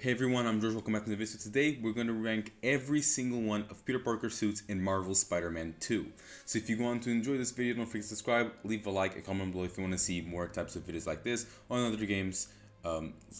Hey everyone, I'm George. Welcome back to the video. Today we're going to rank every single one of Peter Parker's suits in Marvel's Spider-Man 2. So if you want to enjoy this video, don't forget to subscribe, leave a like, and comment below if you want to see more types of videos like this on other games,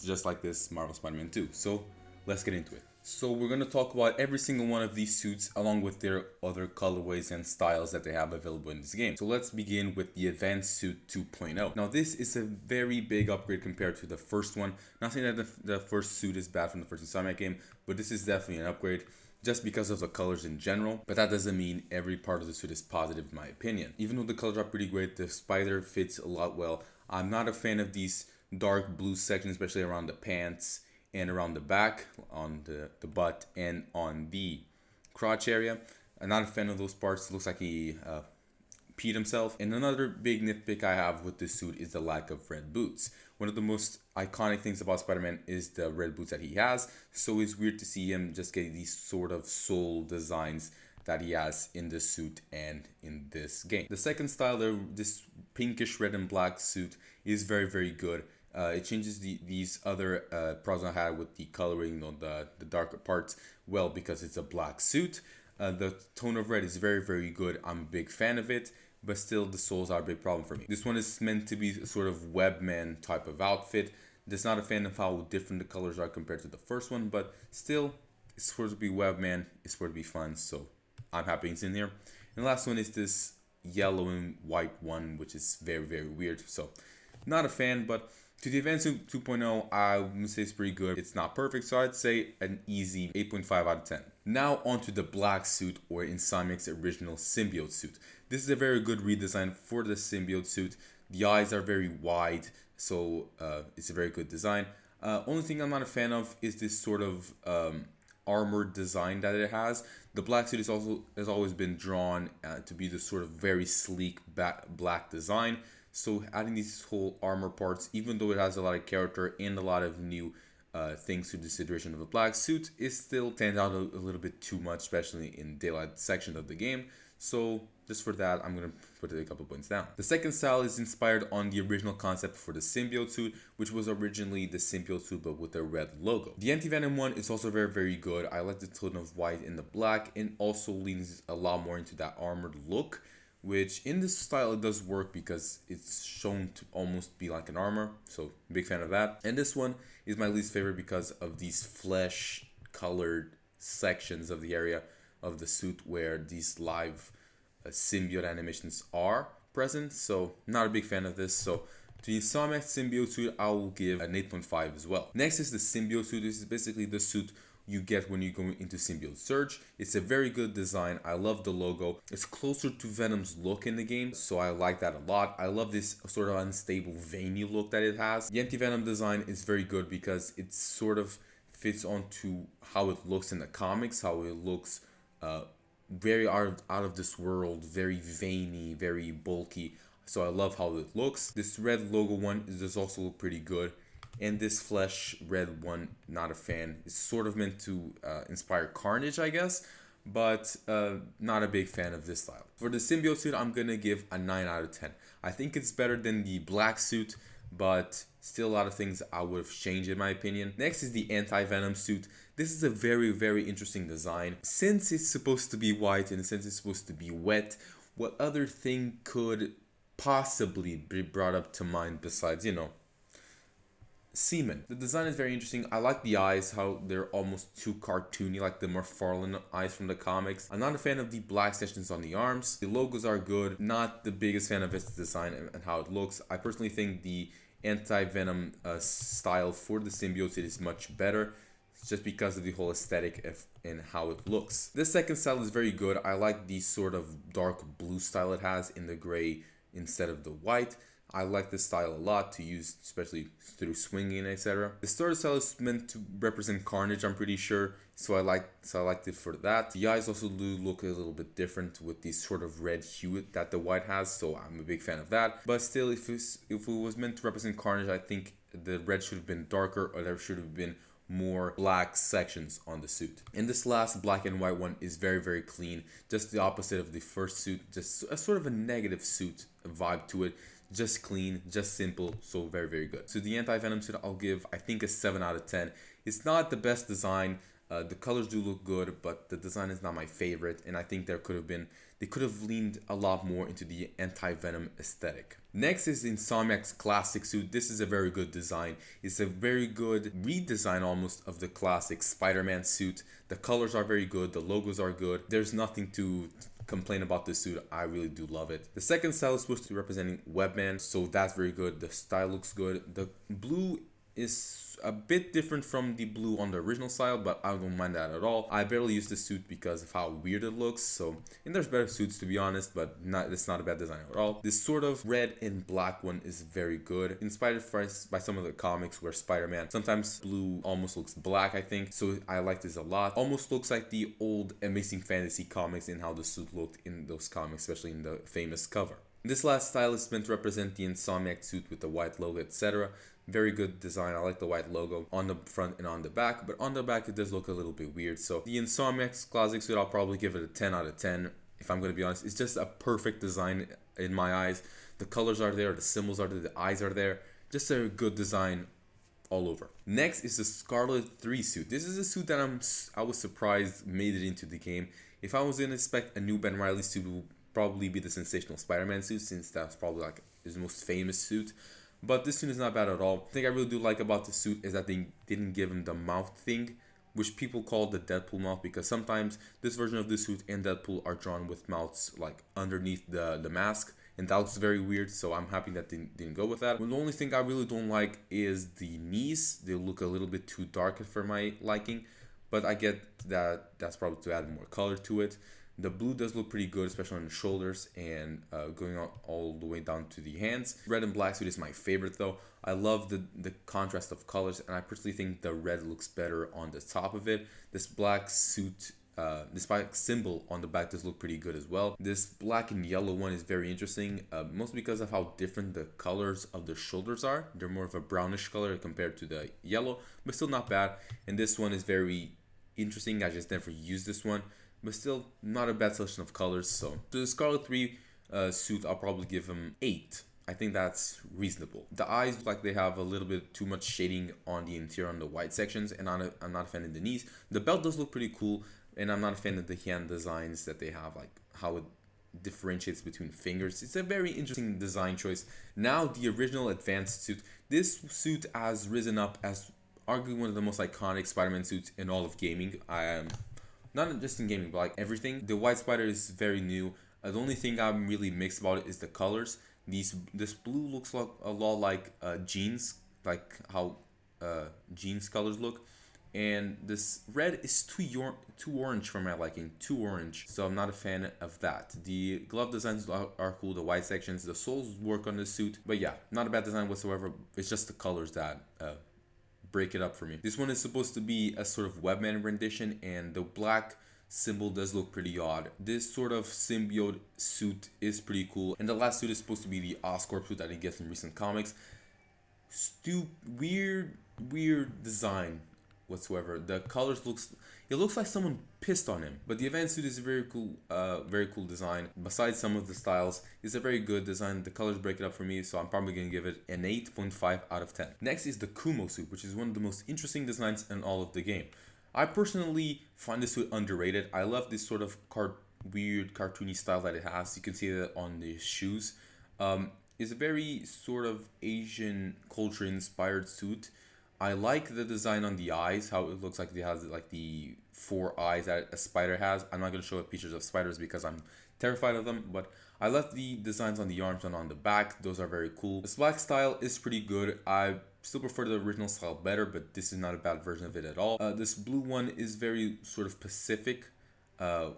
just like this Marvel Spider-Man 2. So let's get into it. So we're going to talk about every single one of these suits along with their other colorways and styles that they have available in this game. So let's begin with the Advanced Suit 2.0. Now this is a very big upgrade compared to the first one. Not saying that the first suit is bad from the first Insomniac game, but this is definitely an upgrade just because of the colors in general, but that doesn't mean every part of the suit is positive in my opinion. Even though the colors are pretty great, the spider fits a lot well. I'm not a fan of these dark blue sections, especially around the pants and around the back, on the butt, and on the crotch area. I'm not a fan of those parts. It looks like he peed himself. And another big nitpick I have with this suit is the lack of red boots. One of the most iconic things about Spider-Man is the red boots that he has, so it's weird to see him just get these sort of soul designs that he has in this suit and in this game. The second style, this pinkish red and black suit, is very good. It changes these other problems I had with the coloring on the darker parts well because it's a black suit. The tone of red is very good. I'm a big fan of it, but still the souls are a big problem for me. This one is meant to be a sort of webman type of outfit. Just not a fan of how different the colors are compared to the first one, but still it's supposed to be webman, it's supposed to be fun, so I'm happy it's in here. And the last one is this yellow and white one, which is very weird, so not a fan. But to the Advanced Suit 2.0, I would say it's pretty good. It's not perfect, so I'd say an easy 8.5 out of 10. Now onto the black suit, or Insomniac's original symbiote suit. This is a very good redesign for the symbiote suit. The eyes are very wide, so it's a very good design. Only thing I'm not a fan of is this sort of armored design that it has. The black suit has always been drawn to be the sort of very sleek black design. So adding these whole armor parts, even though it has a lot of character and a lot of new things to the situation of the black suit, it still stands out a little bit too much, especially in daylight section of the game. So just for that, I'm going to put it a couple points down. The second style is inspired on the original concept for the symbiote suit, which was originally the symbiote suit but with a red logo. The Anti-Venom one is also very good. I like the tone of white and the black, and also leans a lot more into that armored look, which in this style it does work because it's shown to almost be like an armor, so big fan of that. And this one is my least favorite because of these flesh colored sections of the area of the suit where these live symbiote animations are present, so not a big fan of this. So to the Insomniac symbiote suit, I will give an 8.5 as well. Next is the symbiote suit. This is basically the suit you get when you go into Symbiote Surge. It's a very good design. I love the logo. It's closer to Venom's look in the game, so I like that a lot. I love this sort of unstable, veiny look that it has. The Anti-Venom design is very good because it sort of fits onto how it looks in the comics, how it looks very out of this world, very veiny, very bulky. So I love how it looks. This red logo one is also pretty good. And this flesh red one, not a fan. It's sort of meant to inspire Carnage, I guess, but not a big fan of this style. For the symbiote suit, I'm gonna give a 9 out of 10. I think it's better than the black suit, but still a lot of things I would have changed in my opinion. Next is the Anti-Venom suit. This is a very interesting design. Since it's supposed to be white and since it's supposed to be wet, what other thing could possibly be brought up to mind besides, you know, semen? The design is very interesting. I like the eyes, how they're almost too cartoony, like the McFarlane eyes from the comics. I'm not a fan of the black sections on the arms. The logos are good. Not the biggest fan of its design and how it looks. I personally think the Anti-Venom style for the symbiote is much better, just because of the whole aesthetic and how it looks. This second style is very good. I like the sort of dark blue style it has in the gray instead of the white. I like this style a lot to use, especially through swinging, etc. The third style is meant to represent Carnage, I'm pretty sure, so I liked it for that. The eyes also do look a little bit different with this sort of red hue that the white has, so I'm a big fan of that. But still, if it was meant to represent Carnage, I think the red should have been darker, or there should have been more black sections on the suit. And this last black and white one is very clean, just the opposite of the first suit, just a sort of a negative suit vibe to it. Just clean, just simple, so very good. So the Anti-Venom suit, I'll give, I think, a 7 out of 10. It's not the best design. The colors do look good, but the design is not my favorite, and I think they could have leaned a lot more into the anti-venom aesthetic. Next is Insomniac's classic suit. This is a very good design. It's a very good redesign almost of the classic Spider-Man suit. The colors are very good, the logos are good. There's nothing to complain about this suit. I really do love it. The second style is supposed to be representing Webman, so that's very good. The style looks good. The blue is a bit different from the blue on the original style, but I don't mind that at all. I barely use the suit because of how weird it looks, so, and there's better suits to be honest, but it's not a bad design at all. This sort of red and black one is very good, inspired by some of the comics where Spider-Man, sometimes blue almost looks black, I think, so I like this a lot. Almost looks like the old Amazing Fantasy comics and how the suit looked in those comics, especially in the famous cover. This last style is meant to represent the Insomniac suit with the white logo, etc. Very good design. I like the white logo on the front and on the back, but on the back it does look a little bit weird. So the Insomniac's classic suit, I'll probably give it a 10 out of 10 if I'm going to be honest. It's just a perfect design in my eyes. The colors are there, the symbols are there, the eyes are there. Just a good design all over. Next is the Scarlet 3 suit. This is a suit that I was surprised made it into the game. If I was going to expect a new Ben Reilly suit, it would probably be the Sensational Spider-Man suit, since that's probably like his most famous suit. But this suit is not bad at all. The thing I really do like about the suit is that they didn't give him the mouth thing, which people call the Deadpool mouth, because sometimes this version of the suit and Deadpool are drawn with mouths like underneath the mask, and that looks very weird, so I'm happy that they didn't go with that. Well, the only thing I really don't like is the knees. They look a little bit too dark for my liking, but I get that that's probably to add more color to it. The blue does look pretty good, especially on the shoulders and going all the way down to the hands. Red and black suit is my favorite though. I love the contrast of colors, and I personally think the red looks better on the top of it. This black suit, this black symbol on the back does look pretty good as well. This black and yellow one is very interesting, mostly because of how different the colors of the shoulders are. They're more of a brownish color compared to the yellow, but still not bad. And this one is very interesting. I just never used this one, but still not a bad selection of colors. So to the Scarlet 3 suit, I'll probably give him 8. I think that's reasonable. The eyes look like they have a little bit too much shading on the interior on the white sections, and I'm not a fan of the knees. The belt does look pretty cool, and I'm not a fan of the hand designs that they have, like how it differentiates between fingers. It's a very interesting design choice. Now the original Advanced suit. This suit has risen up as arguably one of the most iconic Spider-Man suits in all of gaming. Not just in gaming, but like everything. The White Spider is very new. The only thing I'm really mixed about it is the colors. This blue looks like a lot like jeans, like how jeans colors look. And this red is too orange for my liking, too orange. So I'm not a fan of that. The glove designs are cool, the white sections, the soles work on the suit. But yeah, not a bad design whatsoever. It's just the colors that break it up for me. This one is supposed to be a sort of Webman rendition, and the black symbol does look pretty odd. This sort of symbiote suit is pretty cool, and the last suit is supposed to be the Oscorp suit that he gets in recent comics. Weird design whatsoever. The colors looks like someone pissed on him. But the Advanced suit is a very cool design. Besides some of the styles, it's a very good design. The colors break it up for me, so I'm probably gonna give it an 8.5 out of 10. Next is the Kumo suit, which is one of the most interesting designs in all of the game. I personally find this suit underrated. I love this sort of weird cartoony style that it has. You can see that on the shoes. It's a very sort of Asian culture inspired suit. I like the design on the eyes, how it looks like it has like the 4 eyes that a spider has. I'm not going to show pictures of spiders because I'm terrified of them, but I love the designs on the arms and on the back. Those are very cool. This black style is pretty good. I still prefer the original style better, but this is not a bad version of it at all. This blue one is very sort of Pacific,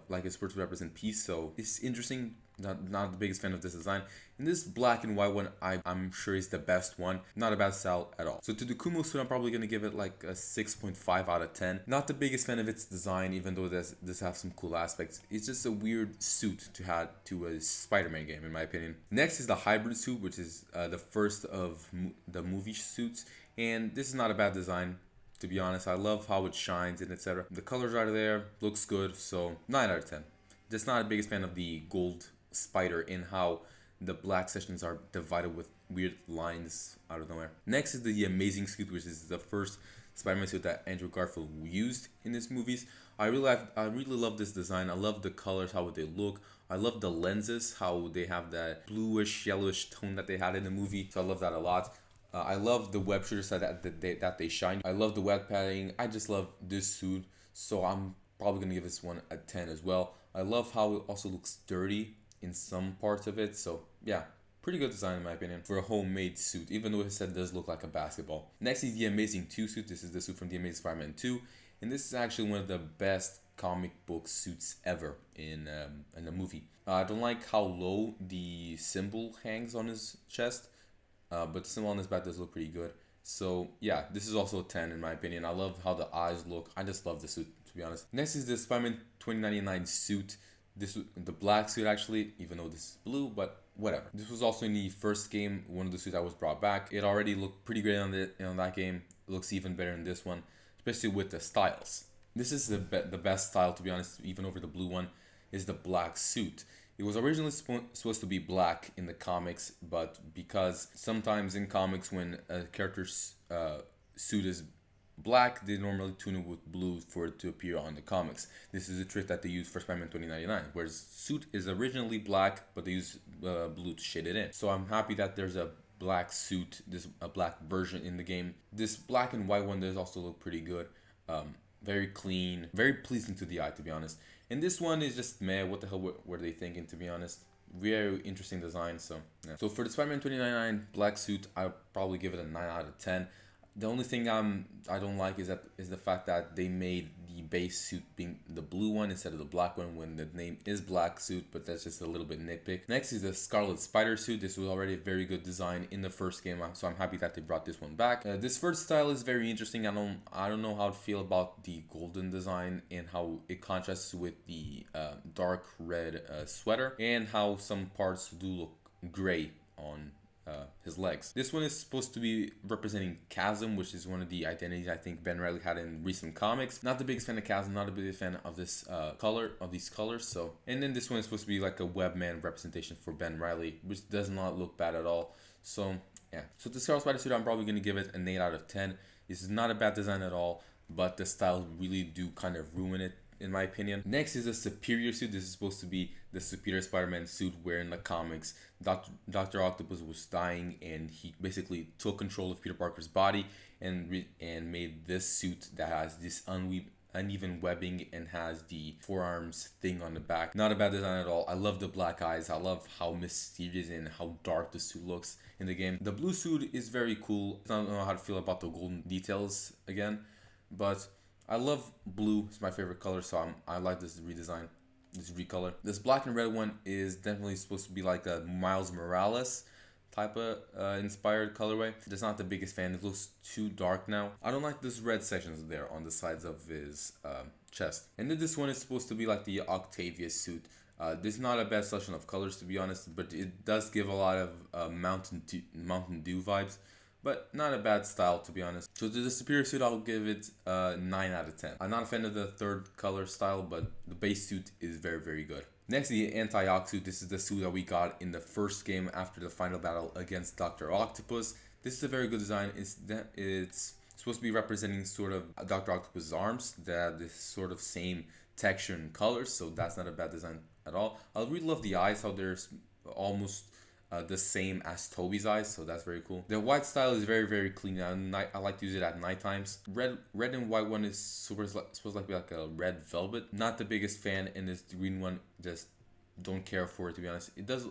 like it's supposed to represent peace, so it's interesting. Not the biggest fan of this design. And this black and white one, I'm sure is the best one. Not a bad style at all. So to the Kumo suit, I'm probably going to give it like a 6.5 out of 10. Not the biggest fan of its design, even though this has some cool aspects. It's just a weird suit to add to a Spider-Man game, in my opinion. Next is the Hybrid suit, which is the first of the movie suits. And this is not a bad design, to be honest. I love how it shines and etc. The colors are there, looks good, so 9 out of 10. Just not the biggest fan of the gold spider in how the black sections are divided with weird lines out of nowhere. Next is the Amazing suit, which is the first Spider-Man suit that Andrew Garfield used in his movies. I really love this design. I love the colors, how they look. I love the lenses, how they have that bluish, yellowish tone that they had in the movie. So I love that a lot. I love the web shooters that they shine. I love the web padding. I just love this suit. So I'm probably gonna give this one a 10 as well. I love how it also looks dirty in some parts of it. So yeah, pretty good design in my opinion for a homemade suit, even though his head does look like a basketball. Next is the Amazing 2 suit. This is the suit from the Amazing Spider-Man 2. And this is actually one of the best comic book suits ever in a movie. I don't like how low the symbol hangs on his chest, but the symbol on his back does look pretty good. So yeah, this is also a 10 in my opinion. I love how the eyes look. I just love the suit, to be honest. Next is the Spider-Man 2099 suit. This the black suit actually, even though this is blue, but whatever. This was also in the first game, one of the suits that was brought back. It already looked pretty great on that game. It looks even better in this one, especially with the styles. This is the best style, to be honest, even over the blue one, is the black suit. It was originally supposed to be black in the comics, but because sometimes in comics when a character's suit is black, they normally tune it with blue for it to appear on the comics. This is a trick that they use for Spider-Man 2099, whereas suit is originally black, but they use blue to shade it in. So I'm happy that there's a black suit, a black version in the game. This black and white one does also look pretty good. Very clean, very pleasing to the eye, to be honest. And this one is just meh. What the hell were they thinking, to be honest? Very interesting design. So yeah. So for the Spider-Man 2099 black suit, I'll probably give it a 9 out of 10. The only thing I don't like is the fact that they made the base suit being the blue one instead of the black one when the name is black suit, but that's just a little bit nitpick. Next is the Scarlet Spider suit. This was already a very good design in the first game, so I'm happy that they brought this one back. This first style is very interesting. I don't know how to feel about the golden design and how it contrasts with the dark red sweater, and how some parts do look gray on his legs. This one is supposed to be representing Chasm, which is one of the identities I think Ben Reilly had in recent comics. Not the biggest fan of Chasm, not a big fan of this these colors. So, and then this one is supposed to be like a Webman representation for Ben Reilly, which does not look bad at all. So yeah, so the Scarlet Spider suit, I'm probably gonna give it an 8 out of 10. This is not a bad design at all, but the styles really do kind of ruin it, in my opinion. Next is a Superior suit. This is supposed to be the Superior Spider-Man suit where in the comics Dr. Octopus was dying and he basically took control of Peter Parker's body and made this suit that has this uneven webbing and has the forearms thing on the back. Not a bad design at all. I love the black eyes. I love how mysterious and how dark the suit looks in the game. The blue suit is very cool. I don't know how to feel about the golden details again, but I love blue. It's my favorite color, so I like this redesign, this recolor. This black and red one is definitely supposed to be like a Miles Morales type of inspired colorway. Just not the biggest fan. It looks too dark now. I don't like this red sections there on the sides of his chest. And then this one is supposed to be like the Octavius suit. This is not a bad selection of colors, to be honest, but it does give a lot of Mountain Dew vibes. But not a bad style, to be honest. So to the Superior suit, I'll give it 9 out of 10. I'm not a fan of the third color style, but the base suit is very, very good. Next, the Anti-Oct suit. This is the suit that we got in the first game after the final battle against Dr. Octopus. This is a very good design. It's supposed to be representing sort of Dr. Octopus's arms that have this sort of same texture and colors, so that's not a bad design at all. I really love the eyes, how they're almost the same as Toby's eyes, so that's very cool. The white style is very, very clean. I like to use it at night times. Red and white one is supposed to be like a red velvet. Not the biggest fan, and this green one just don't care for it, to be honest. It does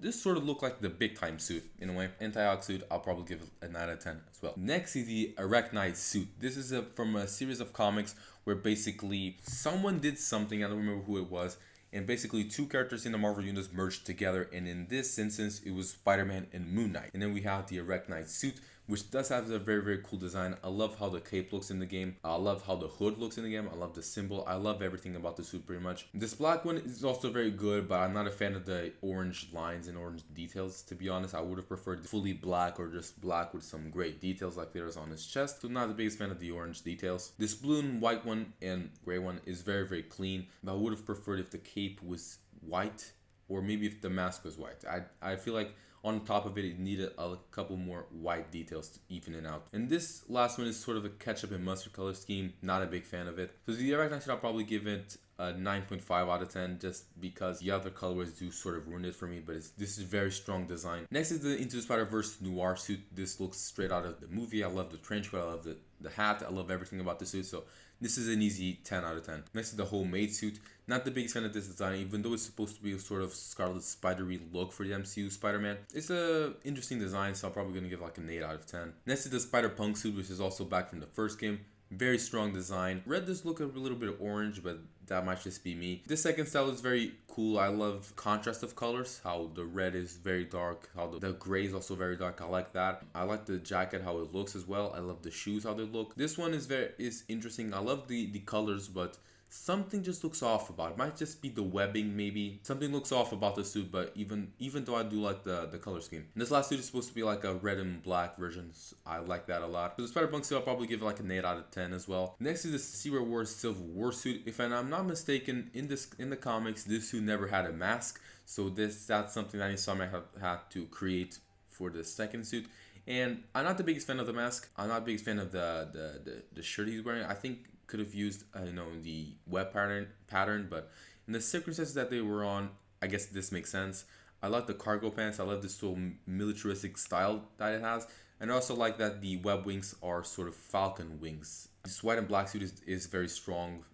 this sort of look like the big time suit in a way. Anti-Oct suit, I'll probably give it a 9 out of 10 as well. Next is the Arachnite suit. This is from a series of comics where basically someone did something, I don't remember who it was, and basically two characters in the Marvel Universe merged together, and in this instance it was Spider-Man and Moon Knight. And then we have the Arachnite suit, which does have a very, very cool design. I love how the cape looks in the game. I love how the hood looks in the game. I love the symbol. I love everything about the suit pretty much. This black one is also very good, but I'm not a fan of the orange lines and orange details, to be honest. I would have preferred fully black or just black with some great details like there is on his chest. So not the biggest fan of the orange details. This blue and white one and gray one is very, very clean, but I would have preferred if the cape was white or maybe if the mask was white. I feel like On top of it, it needed a couple more white details to even it out. And this last one is sort of a ketchup and mustard color scheme. Not a big fan of it. So the Arachnite, I'll probably give it a 9.5 out of 10 just because the other colorways do sort of ruin it for me, but this is very strong design. Next is the Into the Spider-Verse Noir suit. This looks straight out of the movie. I love the trench coat, I love the hat, I love everything about the suit, so this is an easy 10 out of 10. Next is the Homemade suit. Not the biggest fan of this design, even though it's supposed to be a sort of Scarlet Spidery look for the MCU Spider-Man. It's a interesting design, so I'm probably going to give like an 8 out of 10. Next is the Spider-Punk suit, which is also back from the first game. Very strong design. Red does look a little bit orange, but that might just be me. This second style is very cool. I love contrast of colors, how the red is very dark, how the gray is also very dark. I like that. I like the jacket, how it looks as well. I love the shoes, how they look. This one is interesting. I love the colors, but something just looks off about it. Might just be the webbing, maybe. Something looks off about the suit, but even though I do like the color scheme. And this last suit is supposed to be like a red and black version. So I like that a lot. For the Spider-Punk suit, I'll probably give it like an 8 out of 10 as well. Next is the Secret Wars Civil War suit. If I'm not mistaken, in the comics, this suit never had a mask. So that's something that Insomniac had to create for the second suit. And I'm not the biggest fan of the mask. I'm not the biggest fan of the shirt he's wearing. I think could have used the web pattern, but in the circumstances that they were on, I guess this makes sense. I like the cargo pants. I love this sort of militaristic style that it has, and I also like that the web wings are sort of falcon wings. This white and black suit is very strong.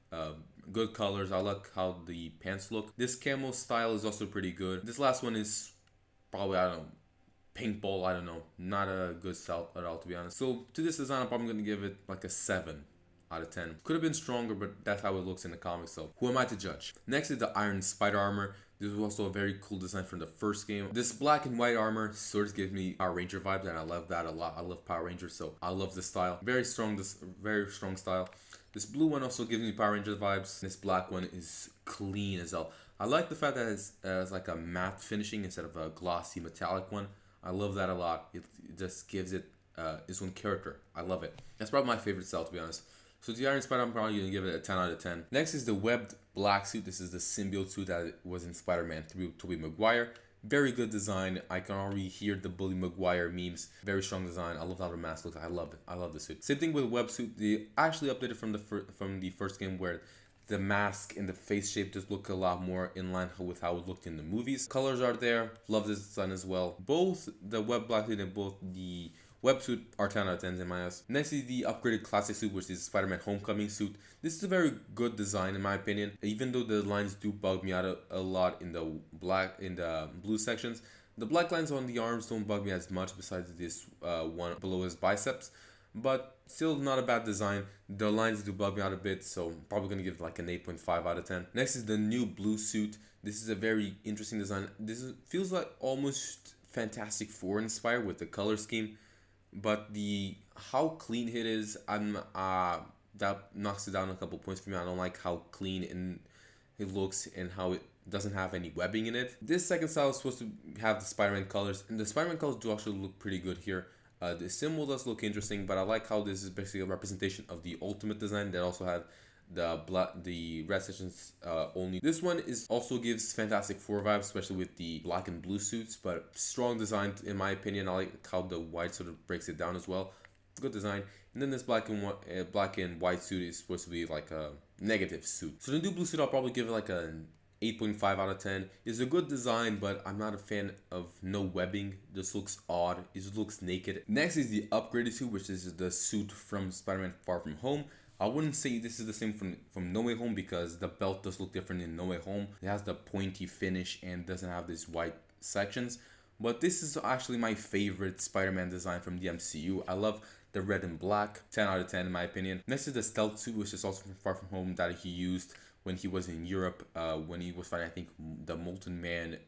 Good colors. I like how the pants look. This camo style is also pretty good. This last one is probably, I don't know, paintball. I don't know, not a good style at all, to be honest. So to this design, I'm probably gonna give it like a 7 out of 10. Could have been stronger, but that's how it looks in the comics, so who am I to judge? Next is the Iron Spider armor. This was also a very cool design from the first game. This black and white armor sort of gives me Power Ranger vibes, and I love that a lot. I love Power Rangers, so I love this style. Very strong style. This blue one also gives me Power Ranger vibes. This black one is clean as hell. I like the fact that it's like a matte finishing instead of a glossy metallic one. I love that a lot. It just gives it its own character. I love it. That's probably my favorite style, to be honest. So the Iron Spider, I'm probably going to give it a 10 out of 10. Next is the webbed black suit. This is the symbiote suit that was in Spider-Man 3 with Tobey Maguire. Very good design. I can already hear the Bully Maguire memes. Very strong design. I love how the mask looks. I love it. I love the suit. Same thing with the web suit. They actually updated from the first game, where the mask and the face shape just look a lot more in line with how it looked in the movies. Colors are there. Love this design as well. Both the web black suit and both the web suit are 10 out of 10 in my eyes. Next is the upgraded classic suit, which is Spider-Man Homecoming suit. This is a very good design in my opinion, even though the lines do bug me out a lot in the blue sections. The black lines on the arms don't bug me as much, besides this one below his biceps, but still not a bad design. The lines do bug me out a bit, so I'm probably gonna give it like an 8.5 out of 10. Next is the new blue suit. This is a very interesting design. Feels like almost Fantastic Four inspired with the color scheme. But how clean it is, that knocks it down a couple points for me. I don't like how clean it looks and how it doesn't have any webbing in it. This second style is supposed to have the Spider-Man colors, and the Spider-Man colors do actually look pretty good here. The symbol does look interesting, but I like how this is basically a representation of the Ultimate design that also had the red sections only. This one also gives Fantastic Four vibes, especially with the black and blue suits, but strong design in my opinion. I like how the white sort of breaks it down as well. Good design. And then this black and white suit is supposed to be like a negative suit. So the new blue suit, I'll probably give it like an 8.5 out of 10. It's a good design, but I'm not a fan of no webbing. This looks odd. It just looks naked. Next is the upgraded suit, which is the suit from Spider-Man Far From Home. I wouldn't say this is the same from No Way Home, because the belt does look different in No Way Home. It has the pointy finish and doesn't have these white sections. But this is actually my favorite Spider-Man design from the MCU. I love the red and black. 10 out of 10 in my opinion. Next is the stealth suit, which is also from Far From Home, that he used when he was in Europe, when he was fighting, I think, the Molten Man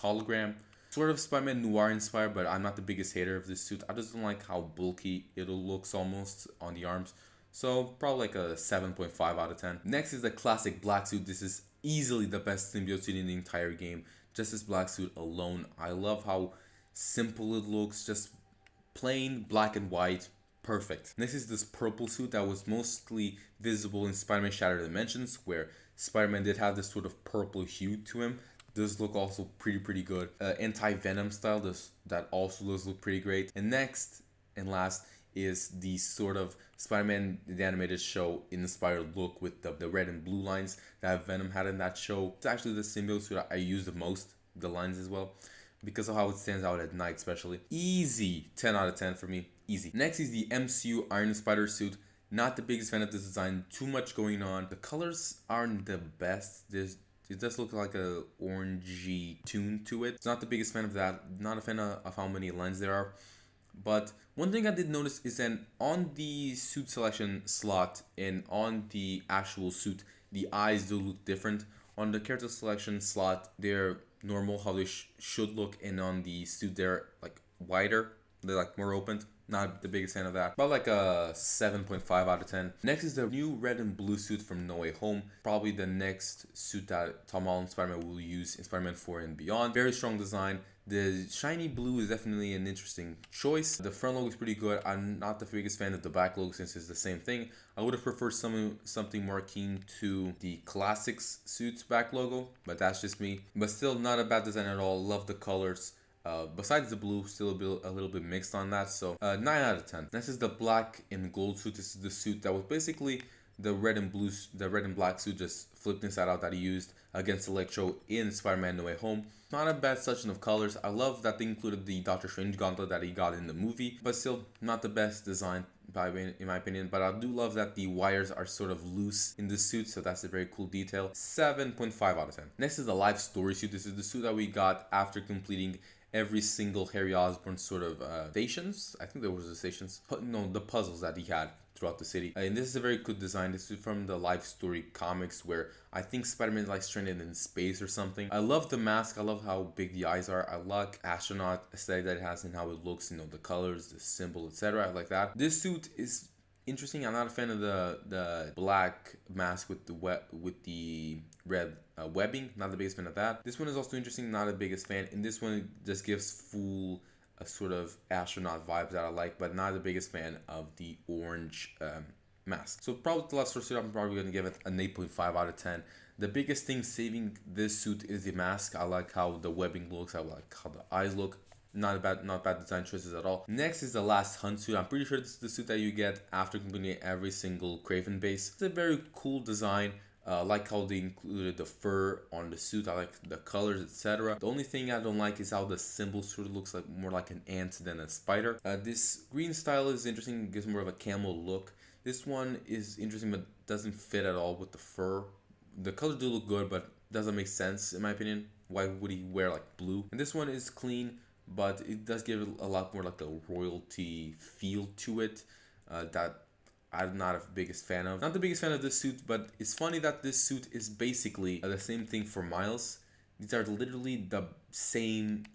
hologram. Sort of Spider-Man Noir inspired, but I'm not the biggest hater of this suit. I just don't like how bulky it looks almost on the arms. So probably like a 7.5 out of 10. Next is the classic black suit. This is easily the best symbiote suit in the entire game. Just this black suit alone. I love how simple it looks. Just plain black and white. Perfect. Next is this purple suit that was mostly visible in Spider-Man Shattered Dimensions, where Spider-Man did have this sort of purple hue to him. does look also pretty good. Anti-Venom style that also does look pretty great. And next and last is the sort of Spider-Man the animated show inspired look with the red and blue lines that Venom had in that show. It's actually the symbiote suit I use the most, the lines as well, because of how it stands out at night especially. Easy 10 out of 10 for me. Easy. Next is the MCU Iron Spider suit. Not the biggest fan of this design. Too much going on. The colors aren't the best. It does look like a orangey tune to it. It's not the biggest fan of that. Not a fan of how many lines there are. But one thing I did notice is that on the suit selection slot and on the actual suit, the eyes do look different. On the character selection slot, they're normal how they should look, and on the suit they're like wider, they're like more opened. Not the biggest fan of that. About like a 7.5 out of 10. Next is the new red and blue suit from No Way Home. Probably the next suit that Tom Holland Spider-Man will use in Spider-Man 4 and beyond. Very strong design. The shiny blue is definitely an interesting choice. The front logo is pretty good. I'm not the biggest fan of the back logo since it's the same thing. I would have preferred something more akin to the Classics suits back logo, but that's just me. But still not a bad design at all. Love the colors. Besides the blue, still a little bit mixed on that, so 9 out of 10. This is the black and gold suit. This is the suit that was basically the red and black suit just flipped inside out that he used against Electro in Spider-Man No Way Home. Not a bad selection of colors. I love that they included the Doctor Strange gauntlet that he got in the movie, but still not the best design in my opinion. But I do love that the wires are sort of loose in the suit, so that's a very cool detail. 7.5 out of 10. Next is the Life Story suit. This is the suit that we got after completing every single Harry Osborn sort of stations. I think there was the stations. No, the puzzles that he had throughout the city. And this is a very good design. This is from the Life Story comics where I think Spider-Man is like stranded in space or something. I love the mask. I love how big the eyes are. I like astronaut aesthetic that it has and how it looks, you know, the colors, the symbol, etc. I like that. This suit is interesting. I'm not a fan of the black mask with the red webbing. Not the biggest fan of that. This one is also interesting. Not the biggest fan. And this one just gives full sort of astronaut vibes that I like, but not the biggest fan of the orange mask. So probably the last suit, I'm probably going to give it an 8.5 out of 10. The biggest thing saving this suit is the mask. I like how the webbing looks. I like how the eyes look. Not bad design choices at all. Next is the Last Hunt suit. I'm pretty sure this is the suit that you get after completing every single Kraven base. It's a very cool design. I like how they included the fur on the suit. I like the colors, etc. The only thing I don't like is how the symbol sort of looks like more like an ant than a spider. This green style is interesting. It gives more of a camel look. This one is interesting but doesn't fit at all with the fur. The colors do look good but doesn't make sense in my opinion. Why would he wear like blue? And this one is clean, but it does give it a lot more like a royalty feel to it that I'm not the biggest fan of. Not the biggest fan of this suit, but it's funny that this suit is basically the same thing for Miles. These are literally the same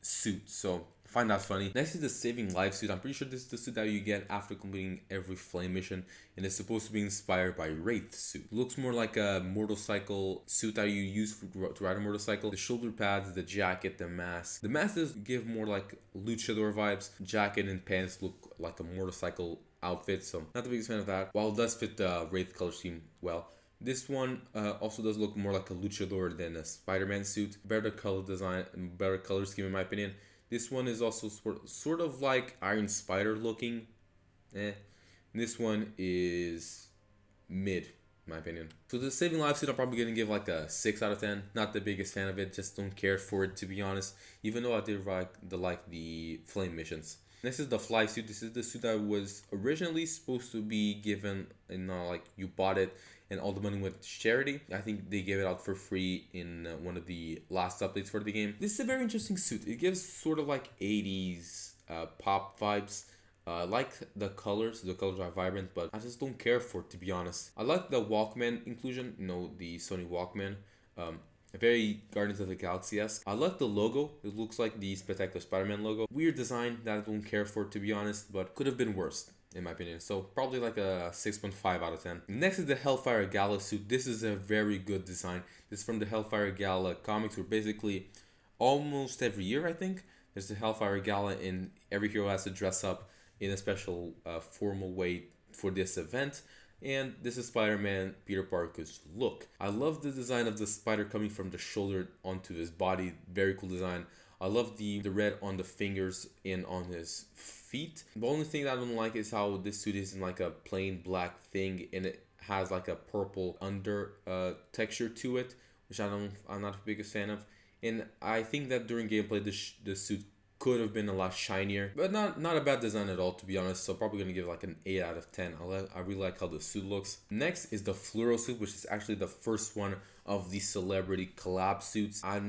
suit, so I find that funny. Next is the Saving Life suit. I'm pretty sure this is the suit that you get after completing every flame mission, and it's supposed to be inspired by Wraith suit. It looks more like a motorcycle suit that you use to ride a motorcycle. The shoulder pads, the jacket, the mask. The mask does give more like luchador vibes. Jacket and pants look like a motorcycle outfit, so not the biggest fan of that. While it does fit the Wraith color scheme well. This one also does look more like a luchador than a Spider-Man suit. Better color design, better color scheme in my opinion. This one is also sort of like Iron Spider looking. This one is mid, in my opinion. So the Saving Life suit, I'm probably going to give like a 6 out of 10. Not the biggest fan of it, just don't care for it to be honest. Even though I did like the flame missions. Next is the Fly suit. This is the suit that was originally supposed to be given in like you bought it and all the money went to charity. I think they gave it out for free in one of the last updates for the game. This is a very interesting suit. It gives sort of like 80s pop vibes. I like the colors are vibrant, but I just don't care for it to be honest. I like the Walkman inclusion, you know, the Sony Walkman. Very Guardians of the Galaxy-esque. I like the logo. It looks like the Spectacular Spider-Man logo. Weird design that I don't care for to be honest, but could have been worse in my opinion. So probably like a 6.5 out of 10. Next is the Hellfire Gala suit. This is a very good design. This is from the Hellfire Gala comics where basically almost every year I think there's the Hellfire Gala and every hero has to dress up in a special formal way for this event. And this is Spider-Man Peter Parker's look. I love the design of the spider coming from the shoulder onto his body. Very cool design. I love the red on the fingers and on his feet. The only thing that I don't like is how this suit is in like a plain black thing and it has like a purple under texture to it, which I'm not the biggest fan of. And I think that during gameplay the suit could have been a lot shinier, but not a bad design at all, to be honest. So probably gonna give like an 8 out of 10. I really like how the suit looks. Next is the fluoro suit, which is actually the first one of the celebrity collab suits. I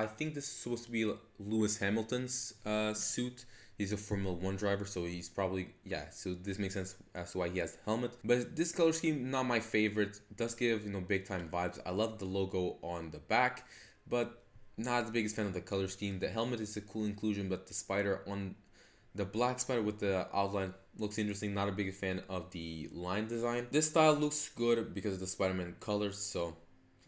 think this is supposed to be Lewis Hamilton's suit. He's a Formula 1 driver, so he's probably, yeah, so this makes sense as to why he has the helmet. But this color scheme, not my favorite. It does give, big time vibes. I love the logo on the back, but not the biggest fan of the color scheme. The helmet is a cool inclusion, but the spider on the black spider with the outline looks interesting. Not a big fan of the line design. This style looks good because of the Spider-Man colors, so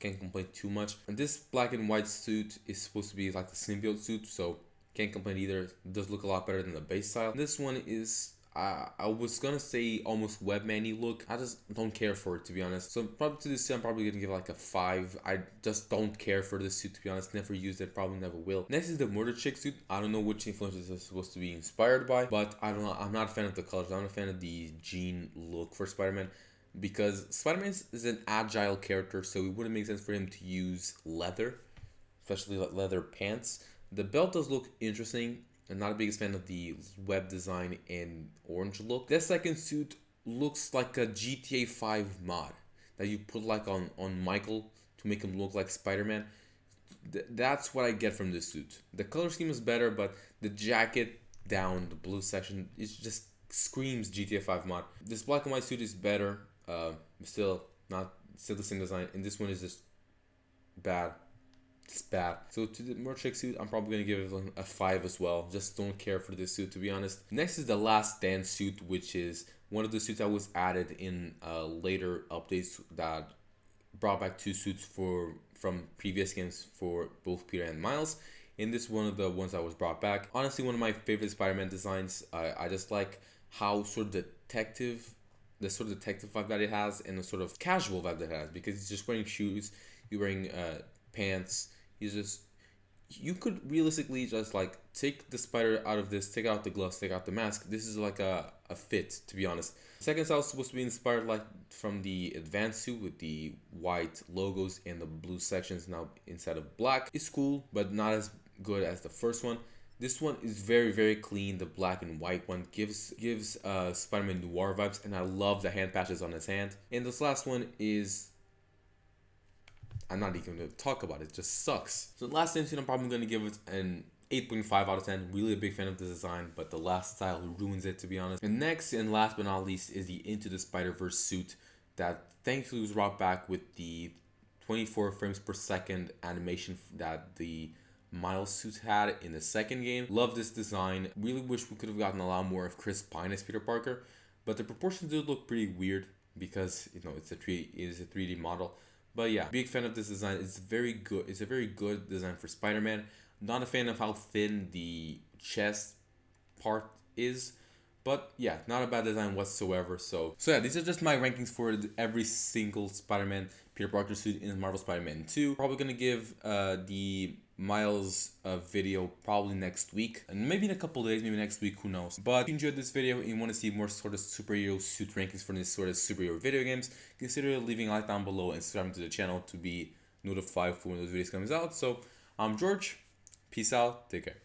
can't complain too much. And this black and white suit is supposed to be like the symbiote suit, so can't complain either. It does look a lot better than the base style. This one is I was gonna say almost Webman-y look. I just don't care for it, to be honest. So probably to this suit, I'm probably gonna give like a 5. I just don't care for this suit, to be honest. Never used it, probably never will. Next is the Murder Chick suit. I don't know which influences it's supposed to be inspired by, but I don't know. I'm not a fan of the colors. I'm not a fan of the jean look for Spider-Man, because Spider-Man is an agile character, so it wouldn't make sense for him to use leather, especially like leather pants. The belt does look interesting. I'm not a biggest fan of the web design and orange look. This second suit looks like a GTA 5 mod that you put like on Michael to make him look like Spider-Man. That's what I get from this suit. The color scheme is better, but the jacket down, the blue section, it just screams GTA 5 mod. This black and white suit is better, still the same design, and this one is just bad. It's bad. So to the Murder Chick suit, I'm probably gonna give it a 5 as well. Just don't care for this suit, to be honest. Next is the Last Stand suit, which is one of the suits that was added in later updates that brought back 2 suits from previous games for both Peter and Miles. And this is one of the ones that was brought back. Honestly, one of my favorite Spider-Man designs. I just like how sort of the sort of detective vibe that it has, and the sort of casual vibe that it has, because he's just wearing shoes, he's wearing pants. You could realistically just like take the spider out of this, take out the gloves, take out the mask. This is like a fit, to be honest. Second style is supposed to be inspired like from the advanced suit with the white logos and the blue sections now instead of black. It's cool, but not as good as the first one. This one is very, very clean. The black and white one gives Spider-Man noir vibes, and I love the hand patches on his hand. And this last one is, I'm not even going to talk about it. It just sucks. So the Last Stand suit, I'm probably going to give it an 8.5 out of 10. Really a big fan of the design, but the last style ruins it, to be honest. And next and last but not least is the Into the Spider-Verse suit that thankfully was brought back with the 24 frames per second animation that the Miles suit had in the second game. Love this design. Really wish we could have gotten a lot more of Chris Pine as Peter Parker, but the proportions do look pretty weird because it is a 3D model. But yeah, big fan of this design. It's very good. It's a very good design for Spider-Man. Not a fan of how thin the chest part is, but yeah, not a bad design whatsoever. So yeah, these are just my rankings for every single Spider-Man Peter Parker suit in Marvel Spider-Man 2. Probably gonna give the Miles video probably next week, and maybe in a couple days, maybe next week, who knows. But if you enjoyed this video and you want to see more sort of superhero suit rankings for this sort of superhero video games, consider leaving a like down below and subscribing to the channel to be notified for when those videos comes out. So I'm George, peace out, take care.